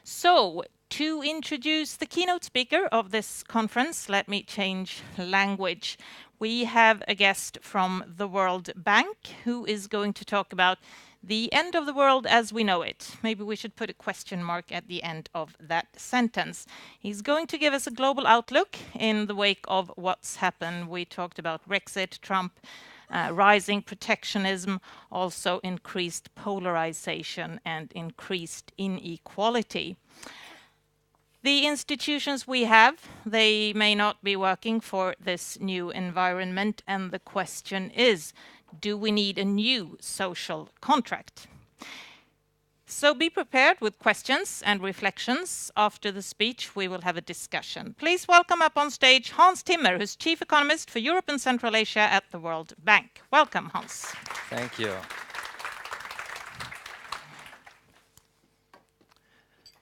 So, to introduce the keynote speaker of this conference, let me change language. We have a guest from the World Bank who is going to talk about the end of the world as we know it. Maybe we should put a question mark at the end of that sentence. He's going to give us a global outlook in the wake of what's happened. We talked about Brexit, Trump, rising protectionism, also increased polarization and increased inequality. The institutions we have, they may not be working for this new environment, and the question is, do we need a new social contract? So be prepared with questions and reflections. After the speech, we will have a discussion. Please welcome up on stage Hans Timmer, who's Chief Economist for Europe and Central Asia at the World Bank. Welcome, Hans. Thank you.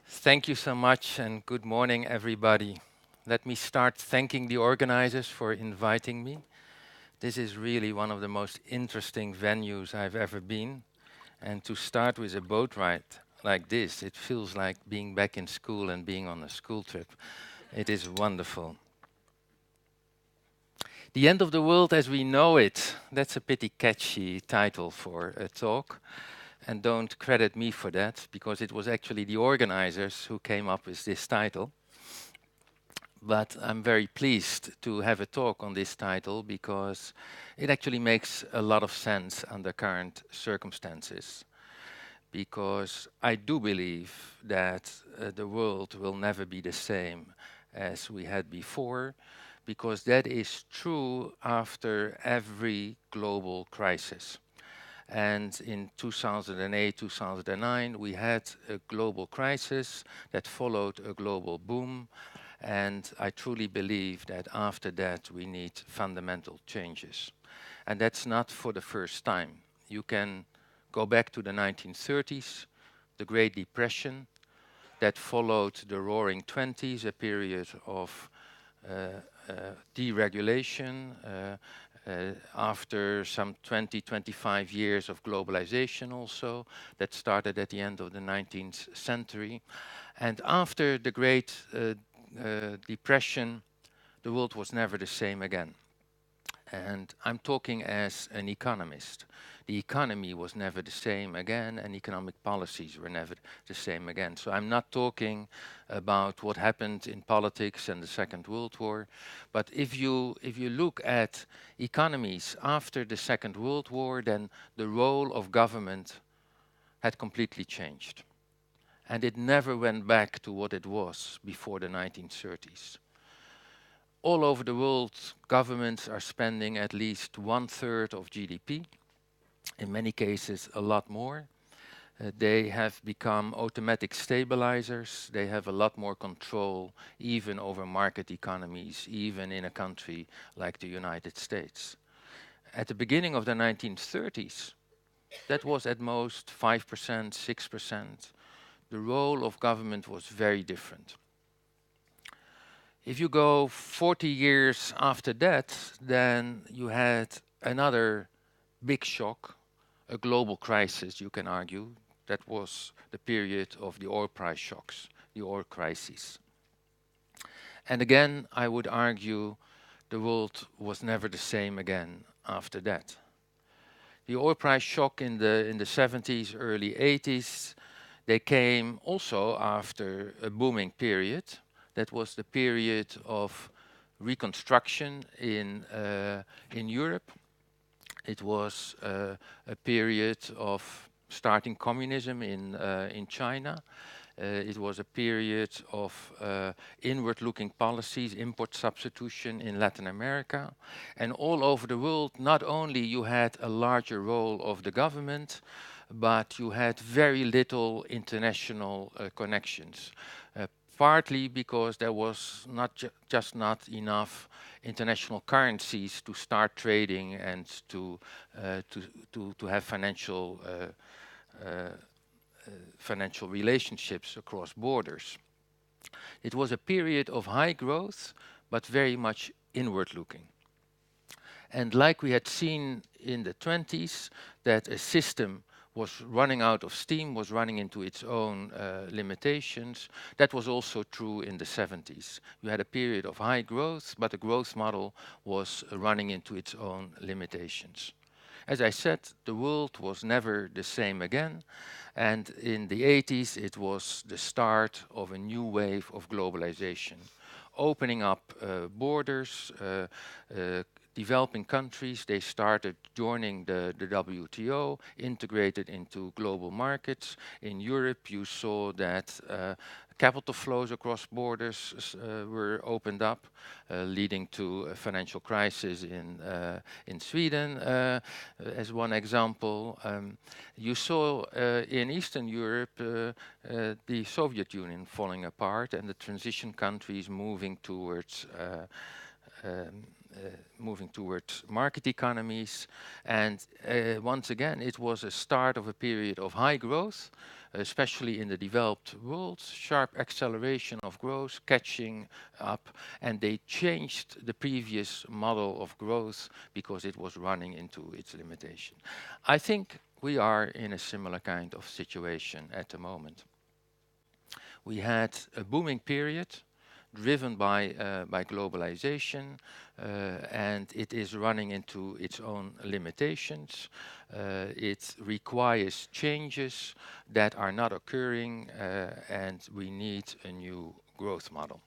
Thank you so much, and good morning, everybody. Let me start thanking the organizers for inviting me. This is really one of the most interesting venues I've ever been. And to start with a boat ride like this, it feels like being back in school and being on a school trip. It is wonderful. The End of the World as We Know It, that's a pretty catchy title for a talk. And don't credit me for that, because it was actually the organizers who came up with this title. But I'm very pleased to have a talk on this title because it actually makes a lot of sense under current circumstances. Because I do believe that the world will never be the same as we had before, because that is true after every global crisis. And in 2008, 2009, we had a global crisis that followed a global boom. And I truly believe that after that, we need fundamental changes. And that's not for the first time. You can go back to the 1930s, the Great Depression, that followed the Roaring Twenties, a period of deregulation, after some 20, 25 years of globalization also, that started at the end of the 19th century. And after the Great Depression, the world was never the same again. And I'm talking as an economist. The economy was never the same again, and economic policies were never the same again. So I'm not talking about what happened in politics and the Second World War, but if you look at economies after the Second World War, then the role of government had completely changed. And it never went back to what it was before the 1930s. All over the world, governments are spending at least 1/3 of GDP. In many cases, a lot more. They have become automatic stabilizers. They have a lot more control, even over market economies, even in a country like the United States. At the beginning of the 1930s, that was at most 5%, 6%. The role of government was very different. If you go 40 years after that, then you had another big shock, a global crisis, you can argue. That was the period of the oil price shocks, the oil crises. And again, I would argue the world was never the same again after that. The oil price shock in the 70s, early 80s, they came also after a booming period. That was the period of reconstruction in Europe. It was a period of starting communism in China. It was a period of inward-looking policies, import substitution in Latin America. And all over the world, not only you had a larger role of the government, but you had very little international connections. Partly because there was just not enough international currencies to start trading and to have financial relationships across borders. It was a period of high growth, but very much inward-looking. And like we had seen in the 20s, that a system was running out of steam, was running into its own limitations. That was also true in the 70s. You had a period of high growth, but the growth model was running into its own limitations. As I said, the world was never the same again, and in the 80s it was the start of a new wave of globalization, opening up borders, developing countries, they started joining the WTO, integrated into global markets. In Europe, you saw that capital flows across borders were opened up, leading to a financial crisis in Sweden, as one example. You saw in Eastern Europe the Soviet Union falling apart and the transition countries um, moving towards market economies. And once again, it was a start of a period of high growth, especially in the developed world, sharp acceleration of growth, catching up, and they changed the previous model of growth because it was running into its limitation. I think we are in a similar kind of situation at the moment. We had a booming period driven by globalization, and it is running into its own limitations. It requires changes that are not occurring, and we need a new growth model.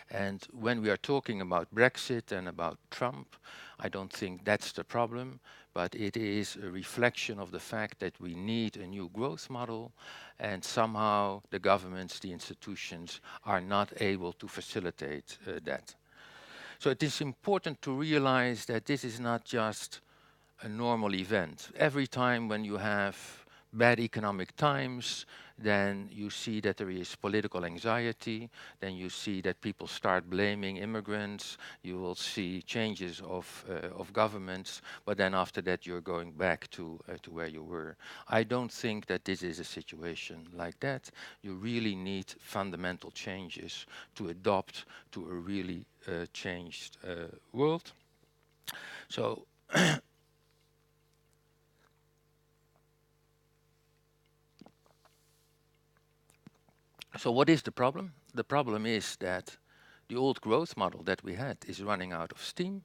And when we are talking about Brexit and about Trump, I don't think that's the problem, but it is a reflection of the fact that we need a new growth model, and somehow the governments, the institutions, are not able to facilitate that. So it is important to realize that this is not just a normal event. Every time when you have bad economic times, then you see that there is political anxiety, then you see that people start blaming immigrants, you will see changes of governments, but then after that you're going back to where you were. I don't think that this is a situation like that. You really need fundamental changes to adopt to a really changed world. So So what is the problem? The problem is that the old growth model that we had is running out of steam.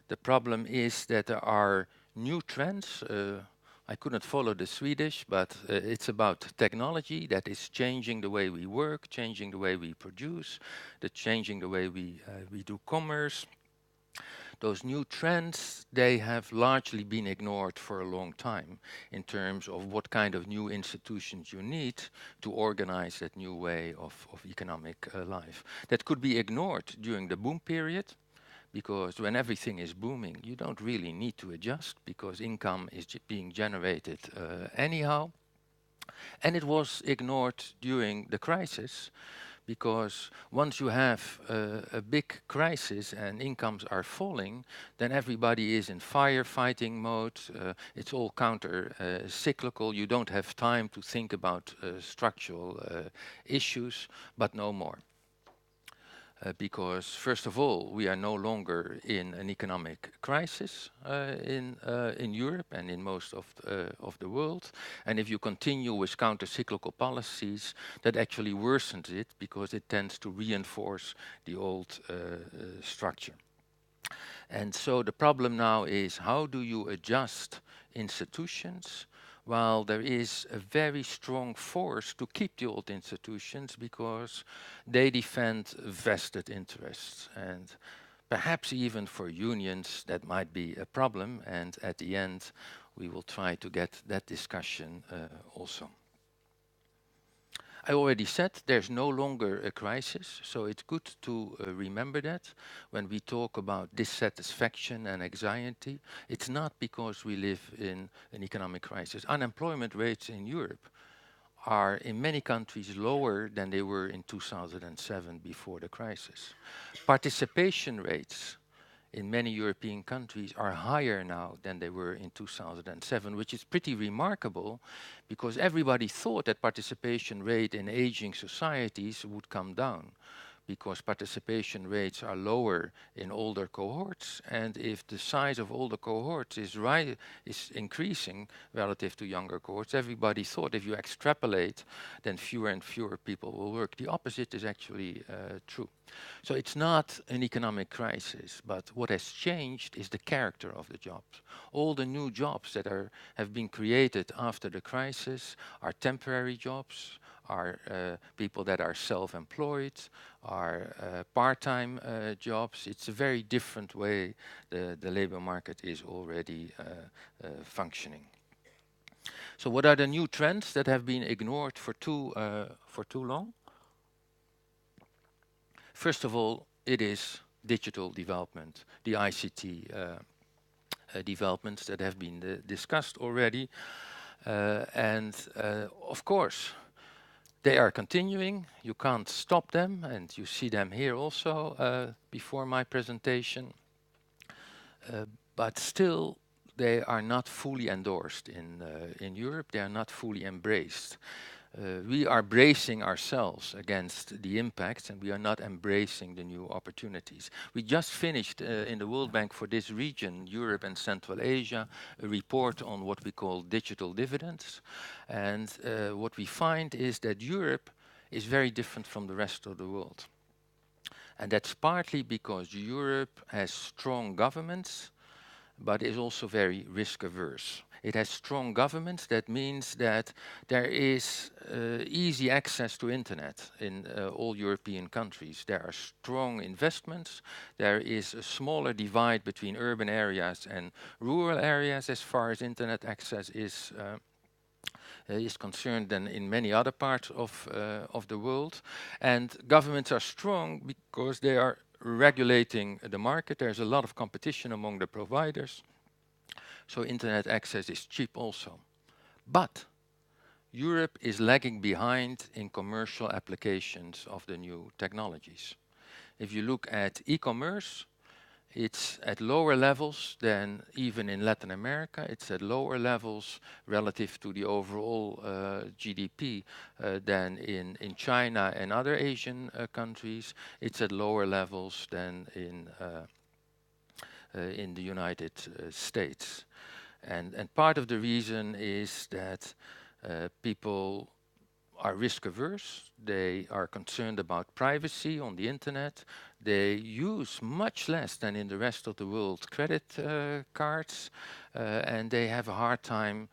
The problem is that there are new trends. I couldn't follow the Swedish, but it's about technology that is changing the way we work, changing the way we produce, changing the way we do commerce. Those new trends, they have largely been ignored for a long time in terms of what kind of new institutions you need to organize that new way of economic life. That could be ignored during the boom period, because when everything is booming, you don't really need to adjust because income is being generated anyhow. And it was ignored during the crisis, because once you have a big crisis and incomes are falling, then everybody is in firefighting mode. It's all counter cyclical. You don't have time to think about structural issues, but no more. Because first of all, we are no longer in an economic crisis in Europe and in most of the world. And if you continue with counter-cyclical policies, that actually worsens it because it tends to reinforce the old structure. And so the problem now is, how do you adjust institutions while there is a very strong force to keep the old institutions because they defend vested interests? And perhaps even for unions that might be a problem, and at the end we will try to get that discussion also. I already said there's no longer a crisis, so it's good to remember that when we talk about dissatisfaction and anxiety. It's not because we live in an economic crisis. Unemployment rates in Europe are in many countries lower than they were in 2007 before the crisis. Participation rates in many European countries are higher now than they were in 2007, which is pretty remarkable because everybody thought that participation rate in aging societies would come down because participation rates are lower in older cohorts, and if the size of older cohorts is increasing relative to younger cohorts, everybody thought if you extrapolate, then fewer and fewer people will work. The opposite is actually true. So it's not an economic crisis, but what has changed is the character of the jobs. All the new jobs that have been created after the crisis are temporary jobs, are people that are self-employed, are part-time jobs. It's a very different way the labor market is already functioning. So what are the new trends that have been ignored for too long? First of all, it is digital development, the ICT developments that have been discussed already. And of course, they are continuing. You can't stop them, and you see them here also before my presentation. But still, they are not fully endorsed in Europe. They are not fully embraced. We are bracing ourselves against the impacts, and we are not embracing the new opportunities. We just finished in the World Bank for this region, Europe and Central Asia, a report on what we call digital dividends. And what we find is that Europe is very different from the rest of the world. And that's partly because Europe has strong governments, but is also very risk averse. It has strong governments. That means that there is easy access to internet in all European countries. There are strong investments. There is a smaller divide between urban areas and rural areas as far as internet access is concerned than in many other parts of the world. And governments are strong because they are regulating the market. There's a lot of competition among the providers. So internet access is cheap also. But Europe is lagging behind in commercial applications of the new technologies. If you look at e-commerce, it's at lower levels than even in Latin America. It's at lower levels relative to the overall GDP than in China and other Asian countries. It's at lower levels than in the United States. And part of the reason is that people are risk averse. They are concerned about privacy on the internet. They use much less than in the rest of the world credit cards, and they have a hard time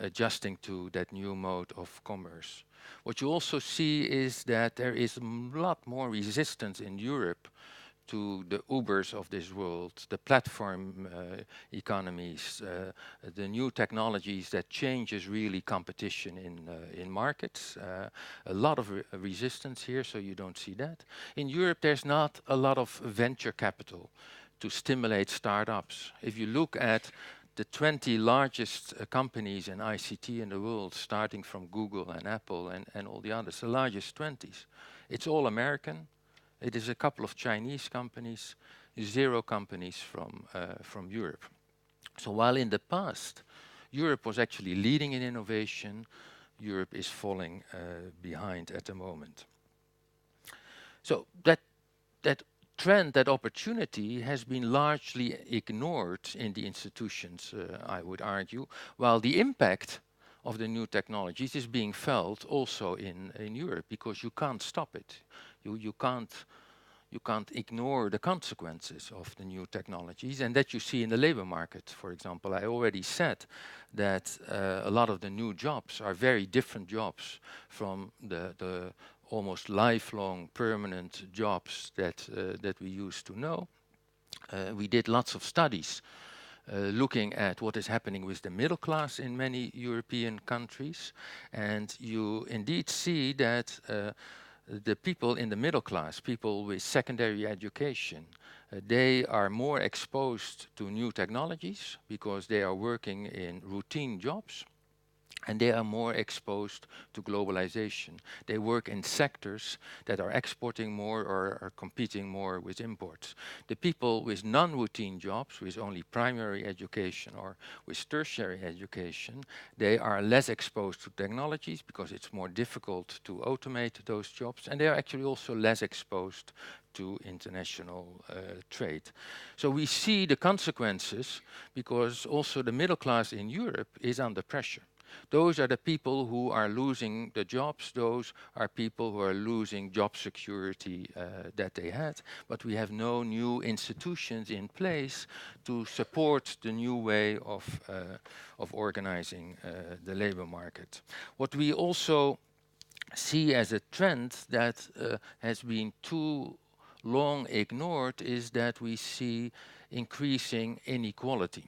adjusting to that new mode of commerce. What you also see is that there is a lot more resistance in Europe to the Ubers of this world, the platform economies, the new technologies that changes really competition in markets. A lot of resistance here, so you don't see that. In Europe, there's not a lot of venture capital to stimulate startups. If you look at the 20 largest companies in ICT in the world, starting from Google and Apple and all the others, the largest 20s, it's all American. It is a couple of Chinese companies, 0 companies from Europe. So while in the past, Europe was actually leading in innovation, Europe is falling behind at the moment. So that trend, that opportunity has been largely ignored in the institutions, I would argue, while the impact of the new technologies is being felt also in Europe, because you can't stop it. You can't ignore the consequences of the new technologies, and that you see in the labor market. For example, I already said that a lot of the new jobs are very different jobs from the almost lifelong permanent jobs that we used to know. We did lots of studies looking at what is happening with the middle class in many European countries, and you indeed see that the people in the middle class, people with secondary education, they are more exposed to new technologies because they are working in routine jobs. and they are more exposed to globalization. They work in sectors that are exporting more or are competing more with imports. The people with non-routine jobs, with only primary education or with tertiary education, they are less exposed to technologies because it's more difficult to automate those jobs, and they are actually also less exposed to international trade. So we see the consequences because also the middle class in Europe is under pressure. Those are the people who are losing the jobs. Those are people who are losing job security that they had. But we have no new institutions in place to support the new way of organizing the labor market. What we also see as a trend that has been too long ignored is that we see increasing inequality.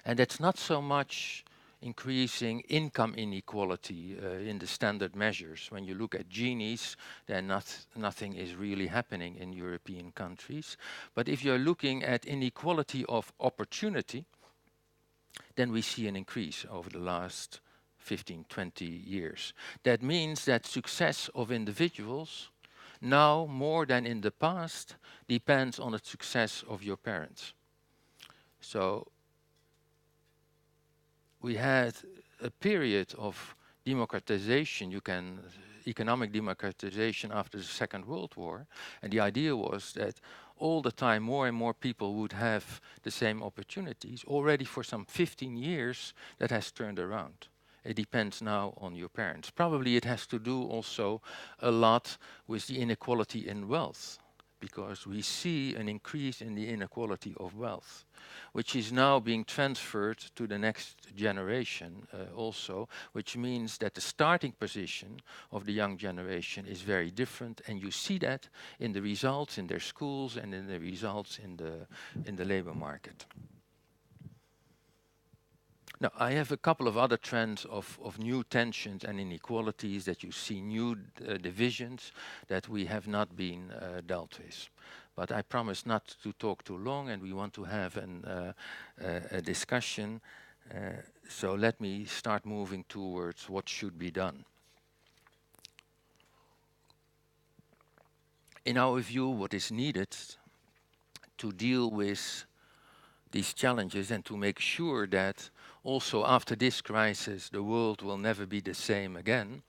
And that's not so much increasing income inequality in the standard measures. When you look at Gini's, then nothing is really happening in European countries. But if you're looking at inequality of opportunity, then we see an increase over the last 15, 20 years. That means that success of individuals now more than in the past depends on the success of your parents. So we had a period of democratization, economic democratization after the Second World War, and the idea was that all the time more and more people would have the same opportunities. Already for some 15 years, that has turned around. It depends now on your parents. Probably it has to do also a lot with the inequality in wealth, because we see an increase in the inequality of wealth, which is now being transferred to the next generation also, which means that the starting position of the young generation is very different, and you see that in the results in their schools and in the results in the labor market. Now, I have a couple of other trends of new tensions and inequalities that you see, new divisions that we have not been dealt with. But I promise not to talk too long, and we want to have a discussion. So let me start moving towards what should be done. In our view, what is needed to deal with these challenges and to make sure that also after this crisis the world will never be the same again,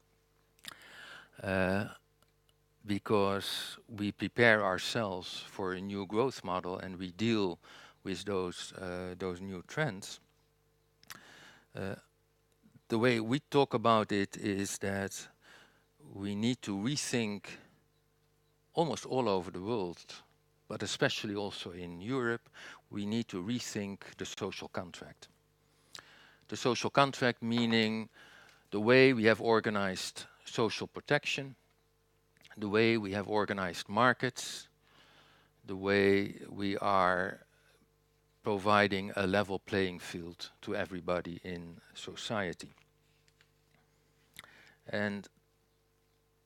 because we prepare ourselves for a new growth model and we deal with those new trends. The way we talk about it is that we need to rethink almost all over the world, but especially also in Europe, we need to rethink the social contract. The social contract meaning the way we have organized social protection, the way we have organized markets, the way we are providing a level playing field to everybody in society. And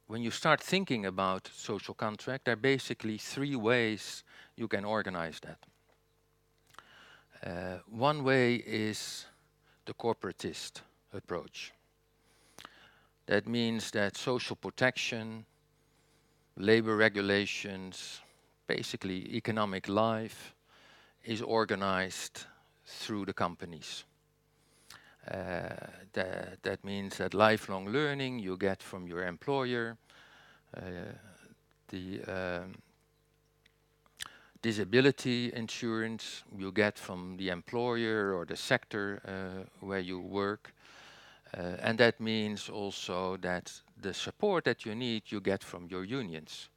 when you start thinking about social contract, there are basically three ways you can organize that. One way is the corporatist approach. That means that social protection, labor regulations, basically economic life is organized through the companies. That means that lifelong learning you get from your employer, the disability insurance you get from the employer or the sector where you work. And that means also that the support that you need you get from your unions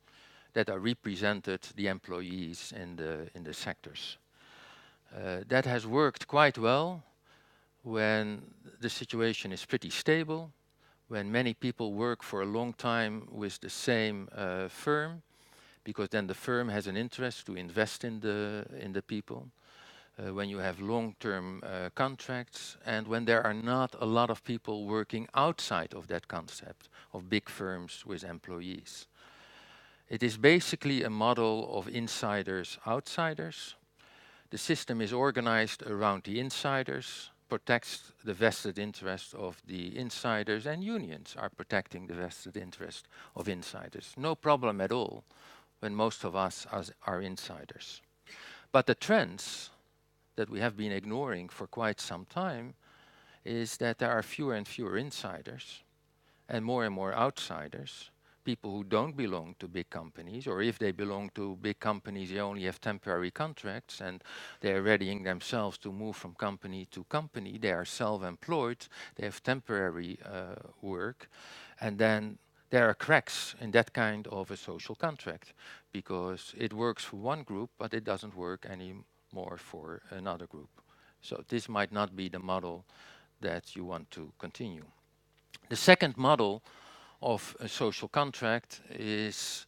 that are represented the employees in the sectors. That has worked quite well when the situation is pretty stable, when many people work for a long time with the same firm, because then the firm has an interest to invest in the people. When you have long-term contracts, and when there are not a lot of people working outside of that concept of big firms with employees. It is basically a model of insiders, outsiders. The system is organized around the insiders, protects the vested interest of the insiders, and unions are protecting the vested interest of insiders. No problem at all when most of us are insiders. But the trends that we have been ignoring for quite some time is that there are fewer and fewer insiders and more outsiders, people who don't belong to big companies, or if they belong to big companies, they only have temporary contracts and they are readying themselves to move from company to company. They are self-employed, they have temporary work, and then there are cracks in that kind of a social contract because it works for one group, but it doesn't work anymore for another group. So this might not be the model that you want to continue. The second model of a social contract is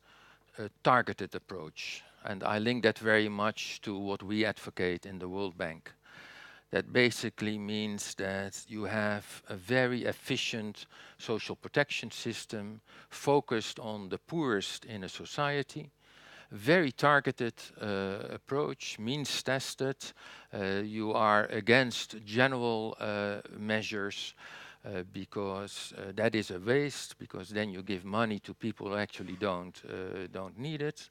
a targeted approach. And I link that very much to what we advocate in the World Bank. That basically means that you have a very efficient social protection system focused on the poorest in a society. Very targeted approach, means tested. You are against general measures because that is a waste, because then you give money to people who actually don't need it.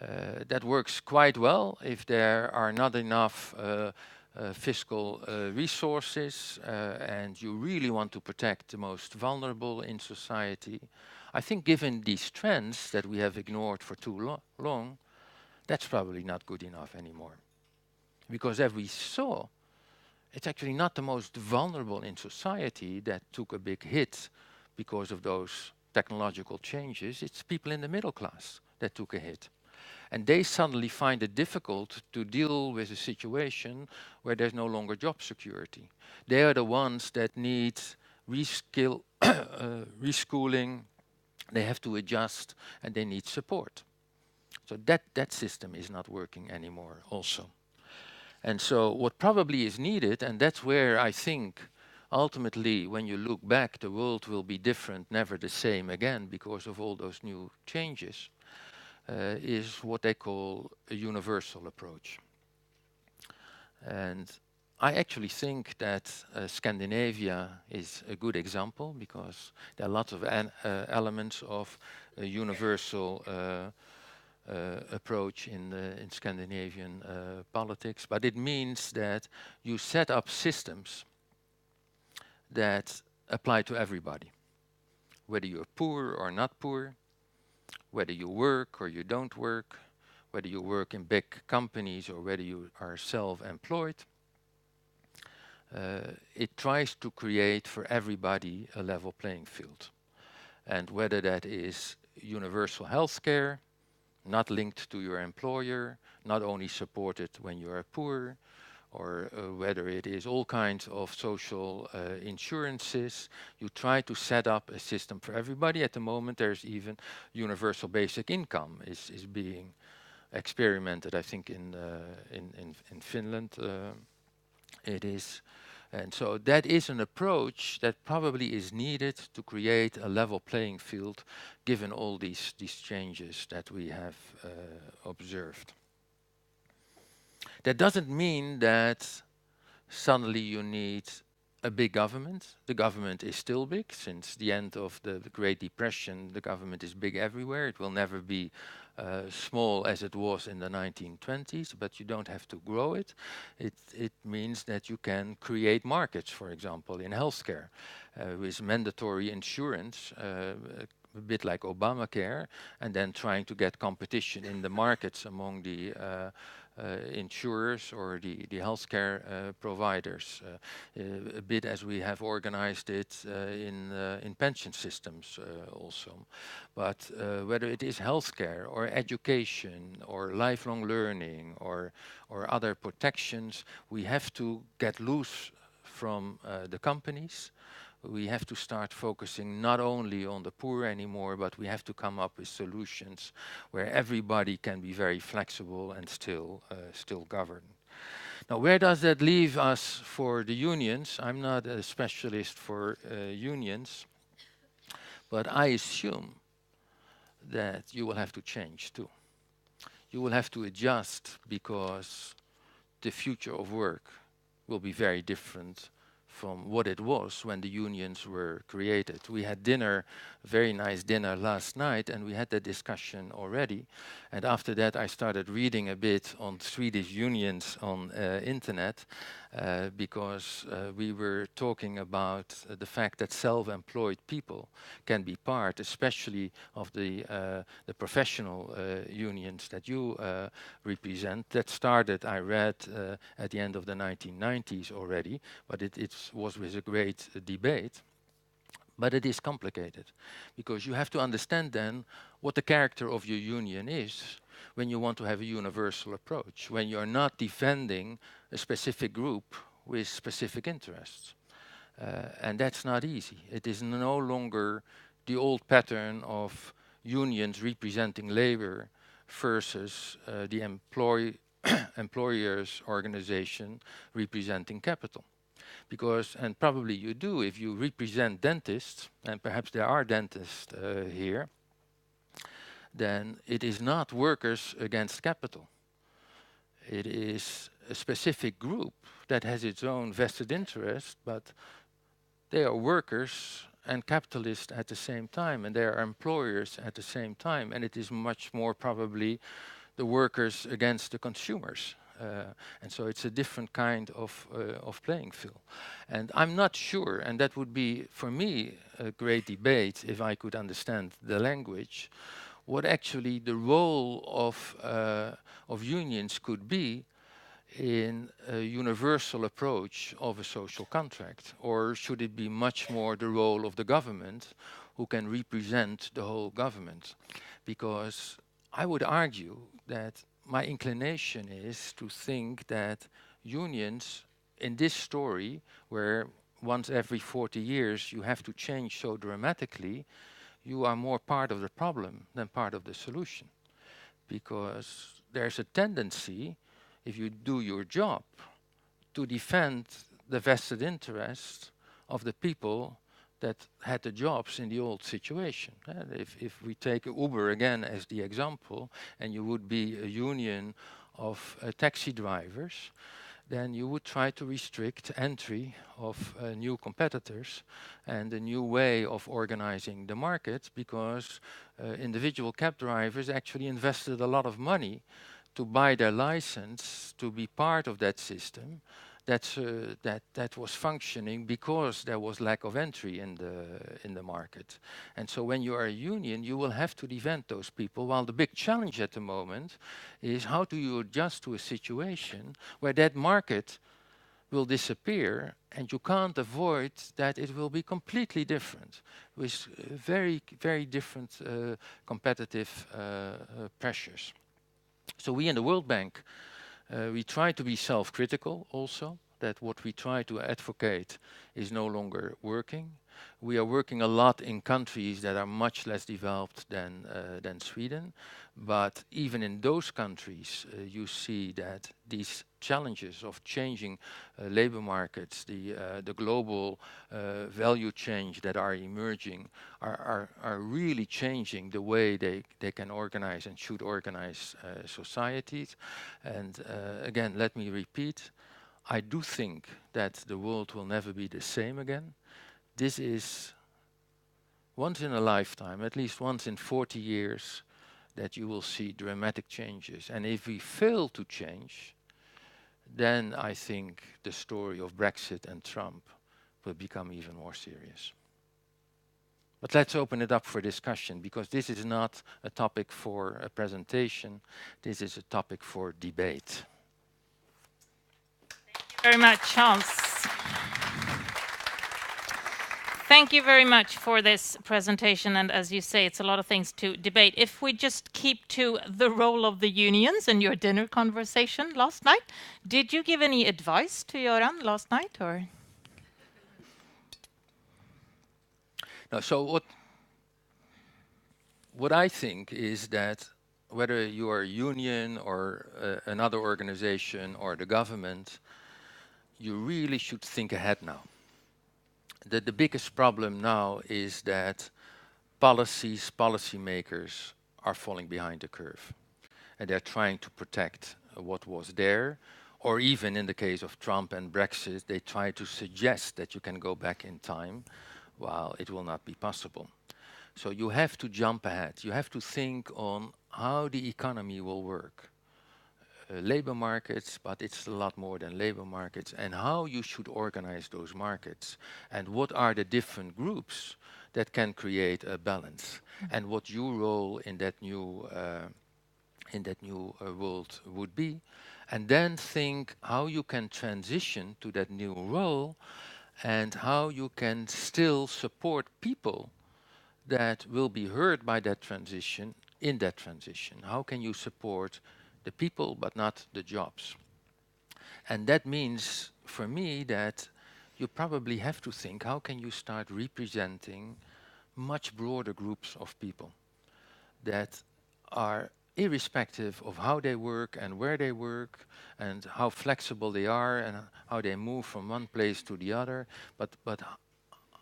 That works quite well if there are not enough fiscal resources and you really want to protect the most vulnerable in society. I think given these trends that we have ignored for too long, that's probably not good enough anymore. Because as we saw, it's actually not the most vulnerable in society that took a big hit because of those technological changes. It's people in the middle class that took a hit. And they suddenly find it difficult to deal with a situation where there's no longer job security. They are the ones that need reschooling, they have to adjust, and they need support. So that system is not working anymore also. And so what probably is needed, and that's where I think ultimately when you look back, the world will be different, never the same again because of all those new changes, is what they call a universal approach. And I actually think that Scandinavia is a good example because there are lots of elements of a universal approach in Scandinavian politics, but it means that you set up systems that apply to everybody, whether you're poor or not poor, whether you work or you don't work, whether you work in big companies or whether you are self-employed. It tries to create for everybody a level playing field. And whether that is universal healthcare, not linked to your employer, not only supported when you are poor, or whether it is all kinds of social insurances, you try to set up a system for everybody. At the moment, there's even universal basic income is being experimented. I think in Finland it is. And so that is an approach that probably is needed to create a level playing field given all these changes that we have observed. That doesn't mean that suddenly you need a big government. The government is still big. Since the end of the Great Depression, the government is big everywhere. It will never be small as it was in the 1920s, but you don't have to grow it. It means that you can create markets, for example, in healthcare, with mandatory insurance, a bit like Obamacare, and then trying to get competition in the markets among the insurers or the healthcare providers, a bit as we have organized it in pension systems also. But whether it is healthcare or education or lifelong learning or other protections, we have to get loose from the companies. We have to start focusing not only on the poor anymore, but we have to come up with solutions where everybody can be very flexible and still govern. Now, where does that leave us for the unions? I'm not a specialist for unions, but I assume that you will have to change too. You will have to adjust because the future of work will be very different from what it was when the unions were created. We had dinner, a very nice dinner last night, and we had that discussion already. And after that, I started reading a bit on Swedish unions on internet, because we were talking about the fact that self-employed people can be part, especially of the professional unions that you represent. That started, I read, at the end of the 1990s already, but it was with a great debate. But it is complicated, because you have to understand then what the character of your union is when you want to have a universal approach, when you're not defending a specific group with specific interests. And that's not easy. It is no longer the old pattern of unions representing labor versus the employers organization representing capital. Because, and probably you do, if you represent dentists, and perhaps there are dentists here, then it is not workers against capital. It is a specific group that has its own vested interest, but they are workers and capitalists at the same time, and they are employers at the same time, and it is much more probably the workers against the consumers. And so it's a different kind of playing field. And I'm not sure, and that would be, for me, a great debate if I could understand the language, what actually the role of unions could be in a universal approach of a social contract? Or should it be much more the role of the government who can represent the whole government? Because I would argue that my inclination is to think that unions in this story, where once every 40 years you have to change so dramatically, you are more part of the problem than part of the solution. Because there's a tendency, if you do your job, to defend the vested interest of the people that had the jobs in the old situation. If we take Uber again as the example, and you would be a union of taxi drivers, then you would try to restrict entry of new competitors and a new way of organizing the market, because individual cab drivers actually invested a lot of money to buy their license to be part of that system that was functioning because there was lack of entry in the market. And so when you are a union, you will have to defend those people, while the big challenge at the moment is how do you adjust to a situation where that market will disappear, and you can't avoid that it will be completely different, with very, very different competitive pressures. So we in the World Bank, we try to be self-critical also, that what we try to advocate is no longer working. We are working a lot in countries that are much less developed than Sweden, but even in those countries, you see that these challenges of changing labor markets, the global value change that are emerging, are really changing the way they can organize and should organize societies. And again, let me repeat, I do think that the world will never be the same again. This is once in a lifetime, at least once in 40 years, that you will see dramatic changes. And if we fail to change, then I think the story of Brexit and Trump will become even more serious. But let's open it up for discussion, because this is not a topic for a presentation. This is a topic for debate. Thank you very much, Hans. Thank you very much for this presentation. And as you say, it's a lot of things to debate. If we just keep to the role of the unions and your dinner conversation last night, did you give any advice to Göran last night, or? No, so what I think is that whether you are a union or another organization or the government, you really should think ahead now. The biggest problem now is that policymakers are falling behind the curve. And they're trying to protect what was there, Or even in the case of Trump and Brexit, they try to suggest that you can go back in time, while it will not be possible. So you have to jump ahead. You have to think on how the economy will work. Labor markets, but it's a lot more than labor markets, and how you should organize those markets, and what are the different groups that can create a balance, and what your role in that new world would be, and then think how you can transition to that new role, and how you can still support people that will be hurt by that transition in that transition. How can you support the people but not the jobs? And that means for me that you probably have to think how can you start representing much broader groups of people that are irrespective of how they work and where they work and how flexible they are and how they move from one place to the other, but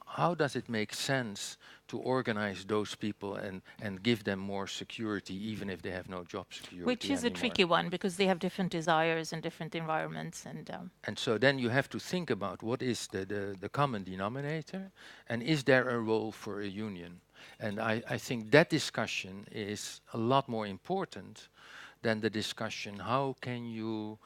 how does it make sense to organize those people and give them more security even if they have no job Which security is a anymore? tricky one because they have different desires and different environments. And And so then you have to think about what is the common denominator, and is there a role for a union? And I think that discussion is a lot more important than the discussion how can you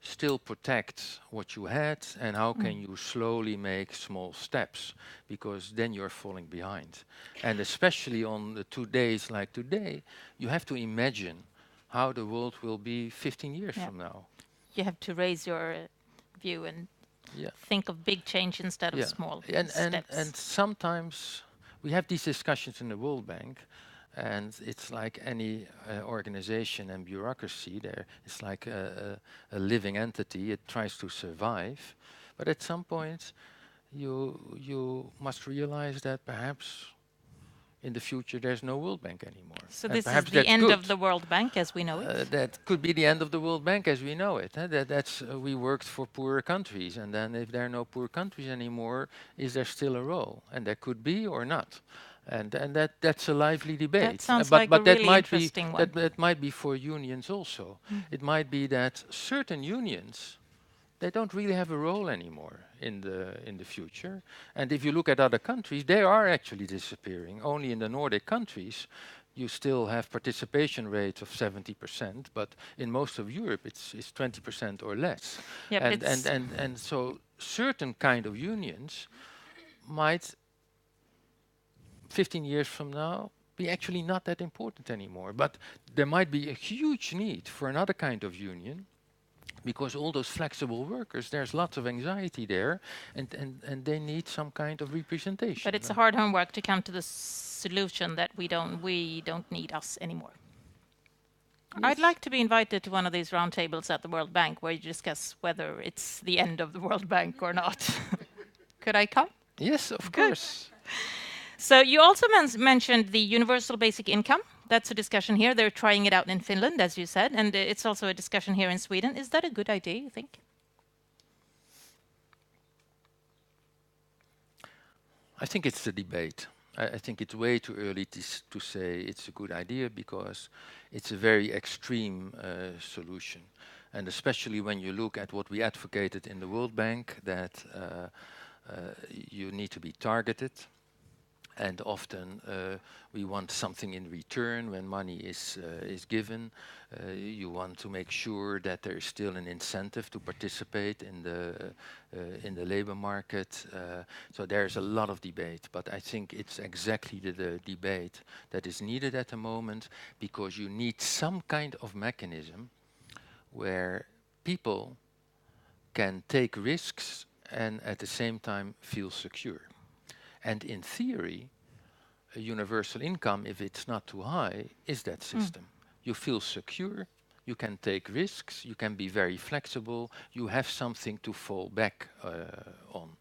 still protect what you had and how can you slowly make small steps, because then you're falling behind. And especially on the 2 days like today, you have to imagine how the world will be 15 years yeah, from now. you have to raise your view and Yeah. think of big change instead of Yeah, small and steps. sometimes we have these discussions in the World Bank, and it's like any organization and bureaucracy. There, it's like a living entity. It tries to survive, but at some point, you must realize that perhaps in the future there's no World Bank anymore, So and this is perhaps the that's end good. of the World Bank as we know it. That could be the end of the World Bank as we know it. That's we worked for poorer countries, and then if there are no poor countries anymore, is there still a role? And there could be or not. And that's a lively That debate. sounds But like a that really might be interesting one. that might be for unions also. It might be that certain unions, they don't really have a role anymore in the future. And if you look at other countries, they are actually disappearing. Only in the Nordic countries, you still have participation rates of 70%, but in most of Europe, it's 20% or less. Yep, it's And so certain kind of unions might, 15 years from now, be actually not that important anymore. But there might be a huge need for another kind of union, because all those flexible workers, there's lots of anxiety there, and they need some kind of representation. but it's a hard homework to come to the solution that we don't need us anymore. I'd Yes. like to be invited to one of these roundtables at the World Bank where you discuss whether it's the end of the World Bank or not. Could I come? Yes, of Good. course. So you also mentioned the universal basic income. That's a discussion here. They're trying it out in Finland, as you said, and it's also a discussion here in Sweden. Is that a good idea, you think? I think it's a debate. I think it's way too early to say it's a good idea, because it's a very extreme solution. And especially when you look at what we advocated in the World Bank, that you need to be targeted. And often we want something in return when money is given. You want to make sure that there is still an incentive to participate in the labor market. So there's a lot of debate, but I think it's exactly the debate that is needed at the moment, because you need some kind of mechanism where people can take risks and at the same time feel secure. And in theory, a universal income, if it's not too high, is that system. You feel secure, you can take risks, you can be very flexible, you have something to fall back on.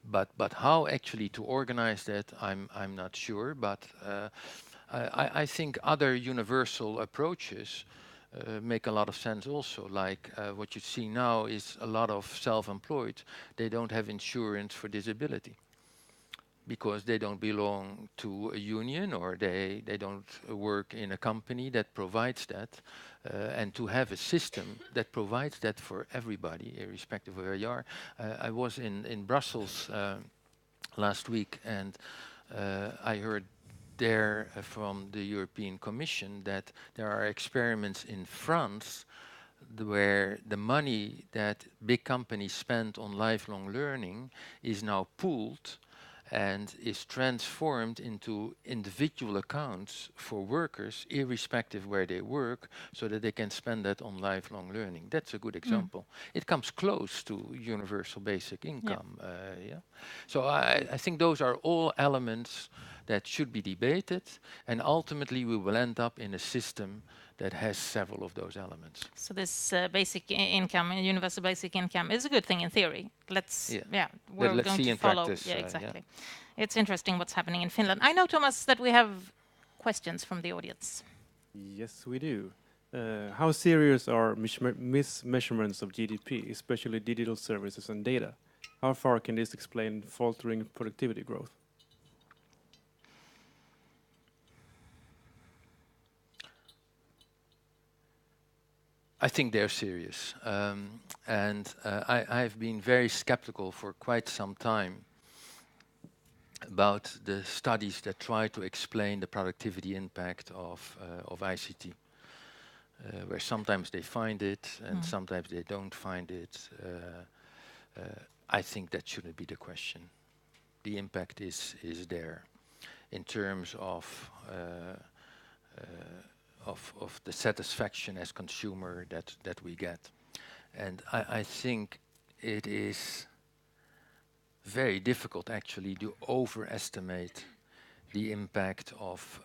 But how actually to organize that, I'm not sure. But I think other universal approaches make a lot of sense also. Like what you see now is a lot of self-employed, they don't have insurance for disability. because they don't belong to a union, or they don't work in a company that provides that. And to have a system that provides that for everybody, irrespective of where you are. I was in Brussels last week, and I heard there from the European Commission that there are experiments in France where the money that big companies spend on lifelong learning is now pooled and is transformed into individual accounts for workers, irrespective where they work, so that they can spend that on lifelong learning. That's a good example. It comes close to universal basic income. Yeah. So I think those are all elements that should be debated, and ultimately we will end up in a system that has several of those elements. So this basic income, universal basic income, is a good thing in theory. Let's, we're Let's going see to in follow. practice. Yeah, exactly. It's interesting what's happening in Finland. I know, Thomas, that we have questions from the audience. Yes, we do. How serious are mismeasurements of GDP, especially digital services and data? How far can this explain faltering productivity growth? I think they're serious. I've been very skeptical for quite some time about the studies that try to explain the productivity impact of ICT, where sometimes they find it and sometimes they don't find it. I think that shouldn't be the question. The impact is there in terms of the satisfaction as consumer that we get. And I think it is very difficult actually to overestimate the impact of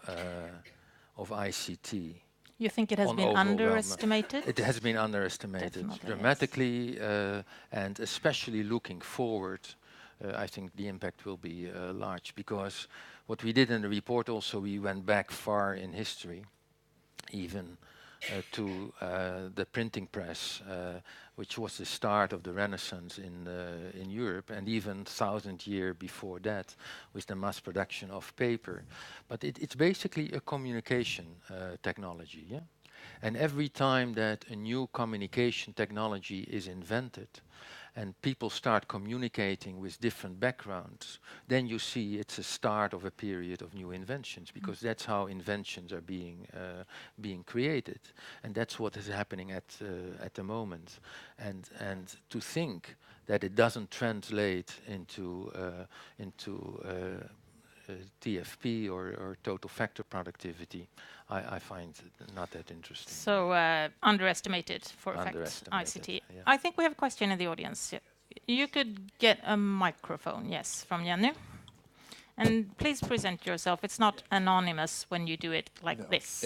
ICT. You think it has been underestimated? It has been underestimated Definitely, dramatically, and especially looking forward, I think the impact will be large, because what we did in the report also, we went back far in history, even to the printing press, which was the start of the Renaissance in Europe, and even 1,000 years before that, with the mass production of paper. But it's basically a communication technology, yeah? And every time that a new communication technology is invented, and people start communicating with different backgrounds, then you see it's a start of a period of new inventions, because that's how inventions are being created, and that's what is happening at the moment. And to think that it doesn't translate into TFP or total factor productivity, I find not that interesting. So underestimated for effect, Underestimated, ICT. yeah. I think we have a question in the audience. You could get a microphone, yes, from Jenny. And please present yourself. It's not anonymous when you do it like this.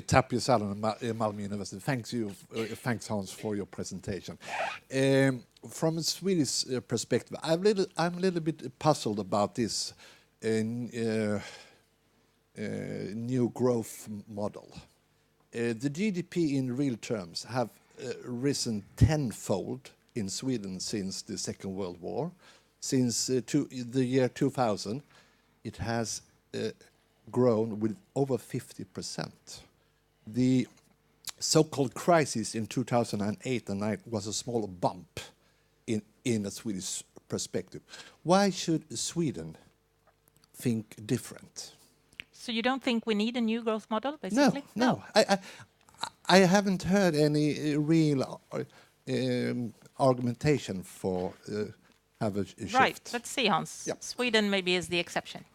Tapio Salonen, Malmö University. Thanks, Hans, for your presentation. From a Swedish perspective, I'm a little bit puzzled about this new growth model. The GDP in real terms have risen tenfold in Sweden since the Second World War. Since the year 2000, it has grown with over 50%. The so-called crisis in 2008 and 2009 was a small bump in a Swedish perspective. Why should Sweden think different? So you don't think we need a new growth model, basically? No. I haven't heard any real argumentation for have a shift. Right, let's see, Hans. Yep. Sweden maybe is the exception.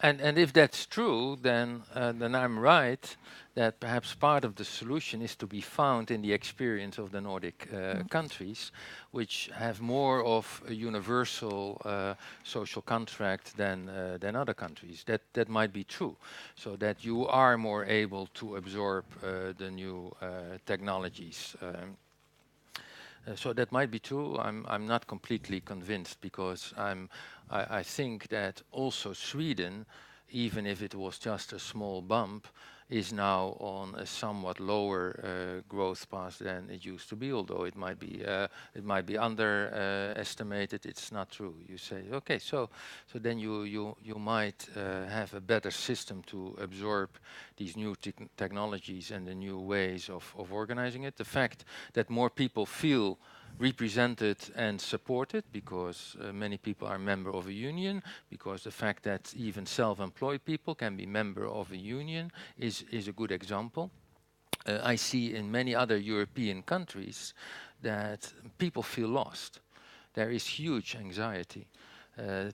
And if that's true, then I'm right that perhaps part of the solution is to be found in the experience of the Nordic countries, which have more of a universal social contract than other countries. That might be true, so that you are more able to absorb the new technologies. So that might be true. I'm not completely convinced, because I think that also Sweden even if it was just a small bump, is now on a somewhat lower growth path than it used to be. Although it might be underestimated. It's not true. You say, okay, so then you might have a better system to absorb these new technologies and the new ways of organizing it. The fact that more people feel represented and supported, because many people are member of a union, because the fact that even self-employed people can be member of a union is a good example. I see in many other European countries that people feel lost. There is huge anxiety.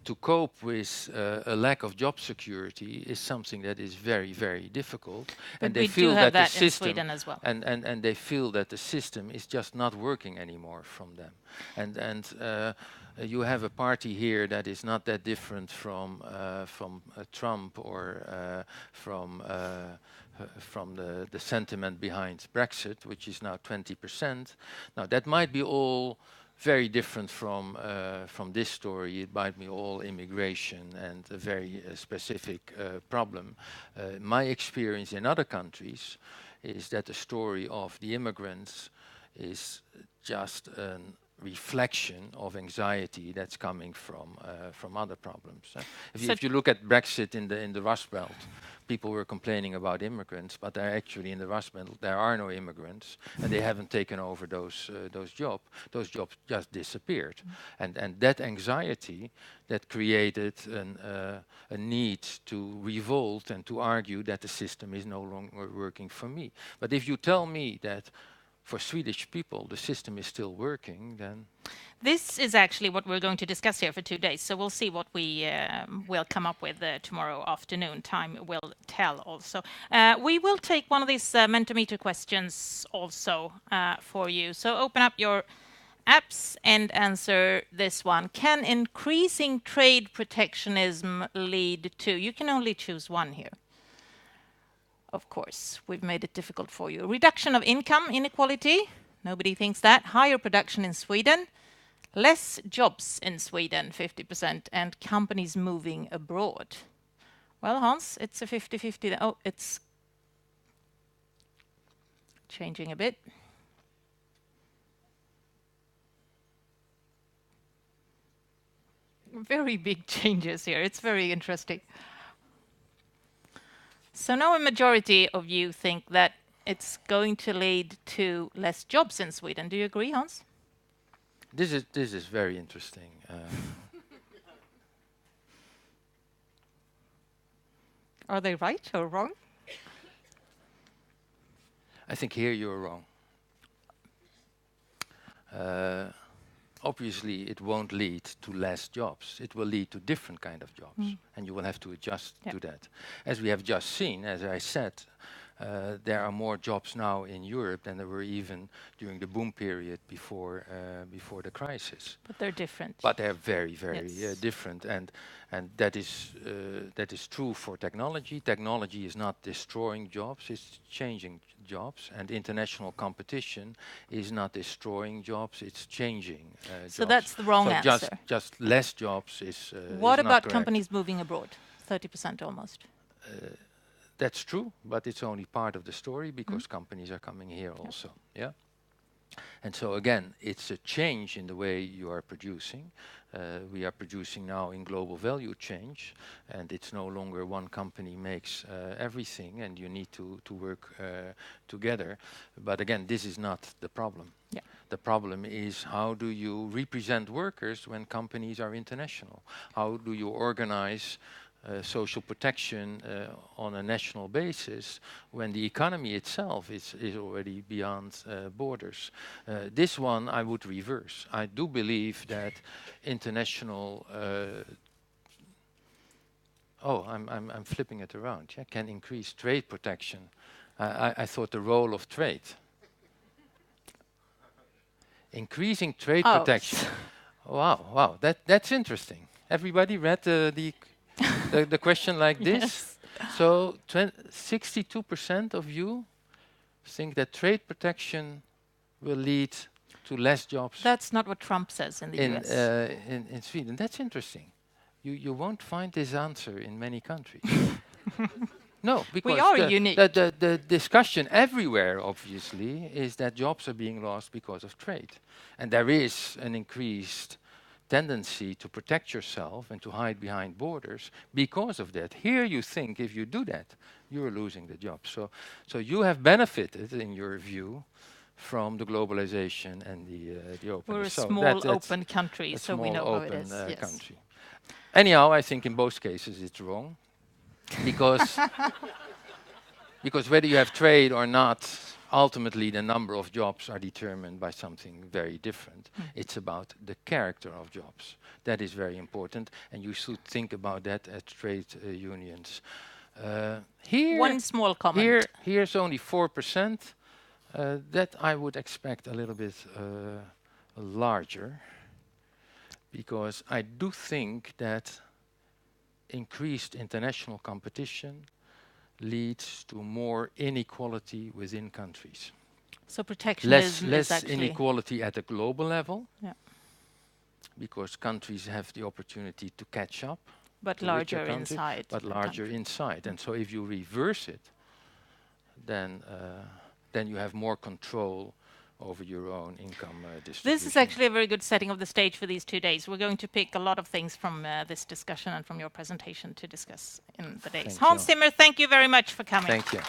To cope with a lack of job security is something that is very, very difficult. But and they we do feel have that the that in system Sweden as well. and they feel that the system is just not working anymore from them. And you have a party here that is not that different from Trump or from the sentiment behind Brexit, which is now 20%. Now that might be all very different from this story. It might be all immigration and a very specific problem. My experience in other countries is that the story of the immigrants is just a reflection of anxiety that's coming from other problems. If you look at Brexit in the Rust Belt, people were complaining about immigrants, but they're actually in the Rust Belt there are no immigrants, and they haven't taken over those jobs. Those jobs just disappeared, and that anxiety that created a need to revolt and to argue that the system is no longer working for me. But if you tell me that for Swedish people the system is still working, then This is actually what we're going to discuss here for 2 days. So we'll see what we will come up with tomorrow afternoon. Time will tell also. We will take one of these Mentimeter questions also for you. So open up your apps and answer this one. Can increasing trade protectionism lead to... You can only choose one here. Of course, we've made it difficult for you. Reduction of income inequality. Nobody thinks that. Higher production in Sweden. Less jobs in Sweden, 50%, and companies moving abroad. Well, Hans, it's a 50-50. Oh, it's changing a bit. Very big changes here. It's very interesting. So now a majority of you think that it's going to lead to less jobs in Sweden. Do you agree, Hans? this is very interesting. Are they right or wrong? I think here you're wrong. Obviously, it won't lead to less jobs. It will lead to different kind of jobs, and you will have to adjust to that. As we have just seen, as I said, there are more jobs now in Europe than there were even during the boom period before the crisis. But they're different. But they're very, very Yes. different, and that is true for technology. Technology is not destroying jobs; it's changing jobs, and international competition is not destroying jobs; it's changing So jobs. that's the wrong so answer. just less jobs is. What is not about correct. companies moving abroad? 30% almost. That's true, but it's only part of the story because companies are coming here also. Yeah. And so again, it's a change in the way you are producing. We are producing now in global value change, and it's no longer one company makes everything, and you need to work together. But again, this is not the problem. Yeah. The problem is, how do you represent workers when companies are international? How do you organize social protection on a national basis when the economy itself is already beyond borders? This one I would reverse. I do believe that international I'm flipping it around. Yeah, can increase trade protection. I thought the role of trade. Increasing trade protection. Wow, that's interesting. Everybody read the question like this? Yes. So 62% of you think that trade protection will lead to less jobs That's not what Trump says in the US. in Sweden. That's interesting. you won't find this answer in many countries. No, because are unique. the discussion everywhere, obviously, is that jobs are being lost because of trade. And there is an increased tendency to protect yourself and to hide behind borders because of that. Here you think if you do that, you're losing the job. So you have benefited, in your view, from the globalization and the openness. We're a So small that's open country, a so we small know how it open is. Yes. country. Anyhow, I think in both cases it's wrong. Because because whether you have trade or not, ultimately the number of jobs are determined by something very different. It's about the character of jobs. That is very important, and you should think about that at trade unions. Here, One small comment. here's only 4%. That I would expect a little bit larger, because I do think that increased international competition leads to more inequality within countries. So protectionism is Less actually inequality at a global level, Yeah. because countries have the opportunity to catch up, but the richer larger country, inside. but the larger country. inside. And so if you reverse it, then you have more control over your own income distribution. This is actually a very good setting of the stage for these 2 days. We're going to pick a lot of things from this discussion and from your presentation to discuss in the days. Thank Hans you. Zimmer, thank you very much for coming. Thank you.